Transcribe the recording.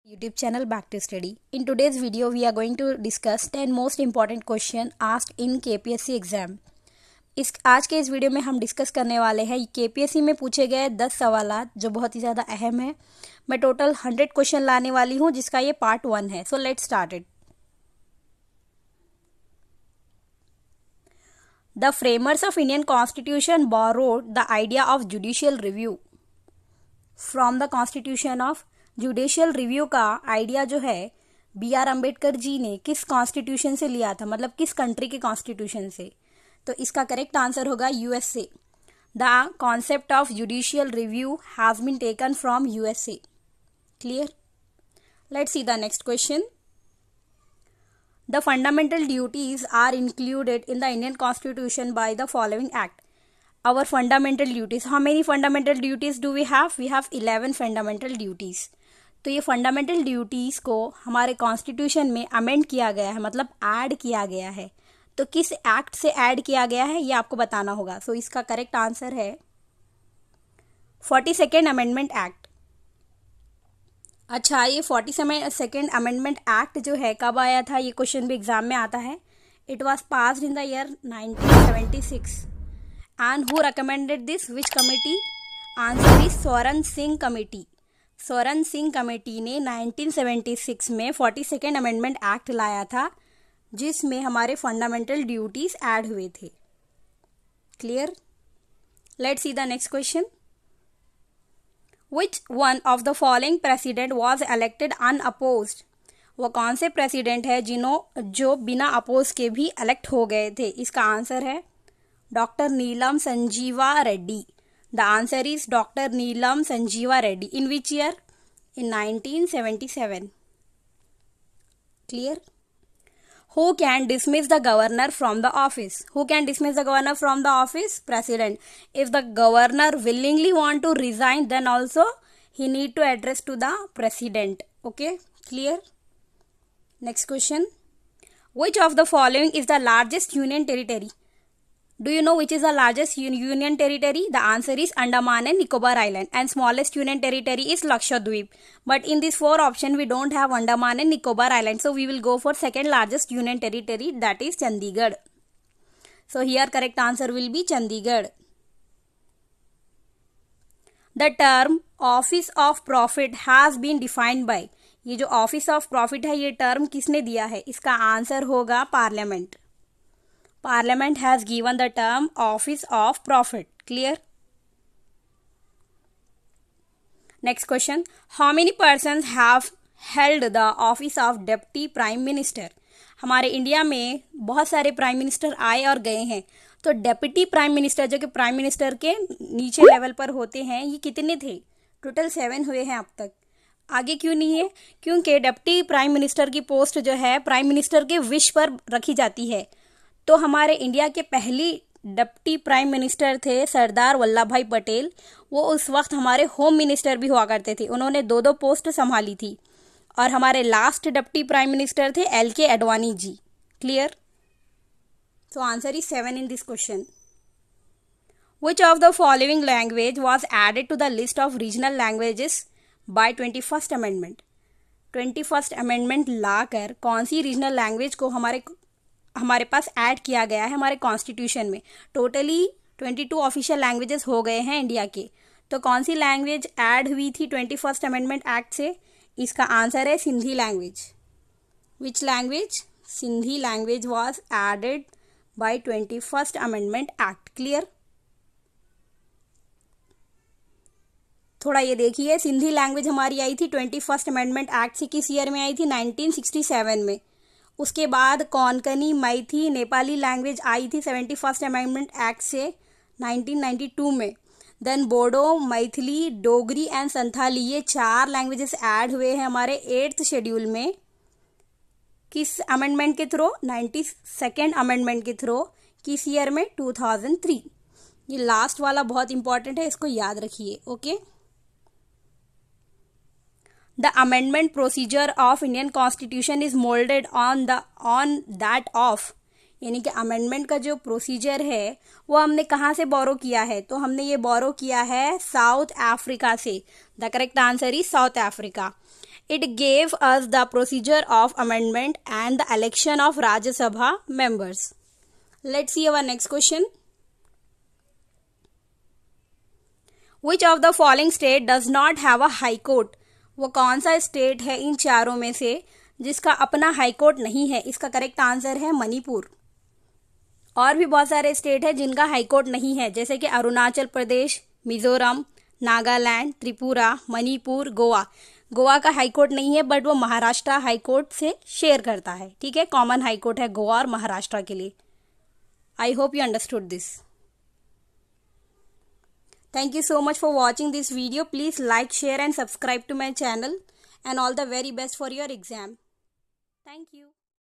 YouTube channel Back to Study. In today's video, we are going to discuss 10 most important question asked in KPSC exam. आज के इस video में हम discuss करने वाले हैं KPSC में पूछे गए 10 सवालात जो बहुत ही ज़्यादा अहम है। मैं टोटल 100 क्वेश्चन लाने वाली हूँ जिसका ये पार्ट 1 है। So let's start it. The framers of Indian Constitution borrowed the idea of judicial review from the Constitution of judicial review का आइडिया जो है B.R. अम्बेडकर जी ने किस कॉन्स्टिट्यूशन से लिया था, मतलब किस कंट्री के कॉन्स्टिट्यूशन से। तो इसका करेक्ट आंसर होगा USA। The concept of judicial review has been taken from USA। Clear. Let's see the next question. The fundamental duties are included in the Indian constitution by the following act. Our fundamental duties. How many fundamental duties do we have? We have 11 fundamental duties. तो ये fundamental duties को हमारे constitution में amend किया गया है, मतलब add किया गया है। तो किस एक्ट से ऐड किया गया है ये आपको बताना होगा। सो इसका करेक्ट आंसर है 42nd अमेंडमेंट एक्ट। अच्छा, ये 42nd अमेंडमेंट एक्ट जो है कब आया था, ये क्वेश्चन भी एग्जाम में आता है। It was passed in the year 1976। And who recommended this? Which committee? Answer is Swaran Singh Committee. Swaran Singh committee ने 1976 में 42nd अमेंडमेंट एक्ट लाया था जिसमें हमारे फंडामेंटल ड्यूटीज ऐड हुए थे। Clear. Let's see the next question. Which one of the following president was elected unopposed? वो कौन से प्रेसिडेंट है जो बिना अपोज के भी इलेक्ट हो गए थे? इसका आंसर है doctor Neelam Sanjiva Reddy. The answer is doctor Neelam Sanjiva Reddy. In which year? In 1977। Clear. Who can dismiss the governor from the office? Who can dismiss the governor from the office? President. If the governor willingly want to resign then also he need to address to the president. Okay, clear. Next question. Which of the following is the largest union territory? Do you know which is the largest union territory? The answer is Andaman and Nicobar Island, and smallest union territory is Lakshadweep. But in these 4 options we don't have Andaman and Nicobar Island, so we will go for second largest union territory, that is Chandigarh. So here correct answer will be Chandigarh. The term office of profit has been defined by, ये जो office of profit है ये term किसने दिया है? इसका answer होगा parliament. Parliament has given the term office of profit. Clear? Next question. How many persons have held the office of deputy prime minister? हमारे इंडिया में बहुत सारे प्राइम मिनिस्टर आए और गए हैं, तो डेप्यूटी प्राइम मिनिस्टर जो कि प्राइम मिनिस्टर के नीचे लेवल पर होते हैं ये कितने थे? टोटल 7 हुए हैं अब तक। आगे क्यों नहीं है? क्योंकि डेप्यूटी प्राइम मिनिस्टर की पोस्ट जो है प्राइम मिनिस्टर के विश पर रखी जाती है। तो हमारे इंडिया के पहली डिप्टी प्राइम मिनिस्टर थे सरदार वल्लभ भाई पटेल। वो उस वक्त हमारे होम मिनिस्टर भी हुआ करते थे, उन्होंने 2 पोस्ट संभाली थी। और हमारे लास्ट डिप्टी प्राइम मिनिस्टर थे LK Advani ji. Clear. So answer is 7 in this question. Which of the following language was added to the list of regional languages by 21st amendment? 21st amendment लाकर कौन सी regional language को हमारे पास add किया गया है हमारे कॉन्स्टिट्यूशन में? टोटली 22 ऑफिशियल लैंग्वेजेस हो गए हैं इंडिया के, तो कौन सी लैंग्वेज ऐड हुई थी 21st अमेंडमेंट एक्ट से? इसका आंसर है Sindhi language. Which language? Sindhi language was added by 21st amendment act. Clear. थोड़ा ये देखिए, सिंधी लैंग्वेज हमारी आई थी 21st अमेंडमेंट एक्ट से किस ईयर में आई थी? 1967 में। उसके बाद कोंकणी, मैथी, नेपाली लैंग्वेज आई थी 71st अमेंडमेंट एक्ट से 1992 में। देन बोडो, मैथिली, डोगरी एंड संथाली, ये 4 लैंग्वेजेस ऐड हुए हैं हमारे 8th शेड्यूल में। किस अमेंडमेंट के थ्रू? 92nd अमेंडमेंट के थ्रू। किस ईयर में? 2003। ये लास्ट वाला बहुत इंपॉर्टेंट है, इसको याद रखिए। Okay. The amendment procedure of Indian Constitution is molded on that of, यानी कि अमेंडमेंट का जो प्रोसीजर है वो हमने कहाँ से बोरो किया है? तो हमने ये बोरो किया है साउथ अफ्रीका से। The correct answer is south Africa. It gave us the procedure of amendment and the election of Rajya Sabha members. Let's see our next question. Which of the following state does not have a high court? वो कौन सा state है इन चारों में से जिसका अपना high court नहीं है? इसका करेक्ट आंसर है मणिपुर। और भी बहुत सारे स्टेट है जिनका हाई कोर्ट नहीं है, जैसे कि अरुणाचल प्रदेश, मिजोरम, नागालैंड, त्रिपुरा, मणिपुर, गोवा। गोवा का हाई कोर्ट नहीं है, बट वो महाराष्ट्र हाई कोर्ट से शेयर करता है। ठीक है, कॉमन हाई कोर्ट है गोवा और महाराष्ट्र के लिए। I hope you understood this. Thank you so much for watching this video. Please like, share and subscribe to my channel, and all the very best for your exam. Thank you.